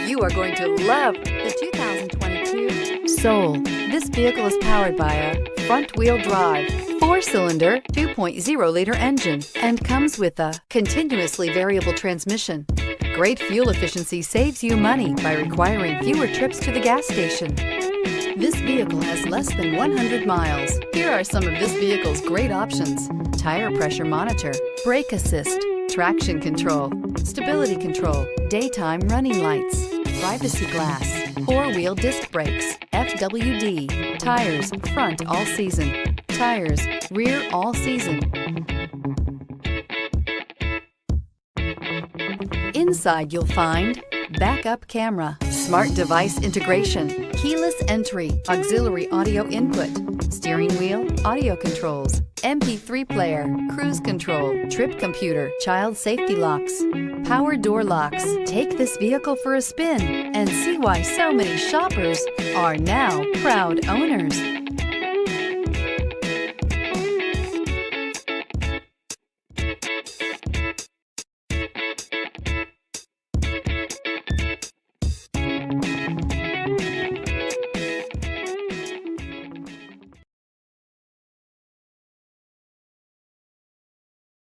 You are going to love the 2022 Soul. This vehicle is powered by a front-wheel drive, 4-cylinder, 2.0-liter engine, and comes with a continuously variable transmission. Great fuel efficiency saves you money by requiring fewer trips to the gas station. This vehicle has less than 100 miles. Here are some of this vehicle's great options: tire pressure monitor, brake assist, traction control, stability control, daytime running lights, privacy glass, 4-wheel disc brakes, FWD, tires front all season, tires rear all season. Inside you'll find backup camera, smart device integration, keyless entry, auxiliary audio input, steering wheel audio controls, MP3 player, cruise control, trip computer, child safety locks, power door locks. Take this vehicle for a spin and see why so many shoppers are now proud owners.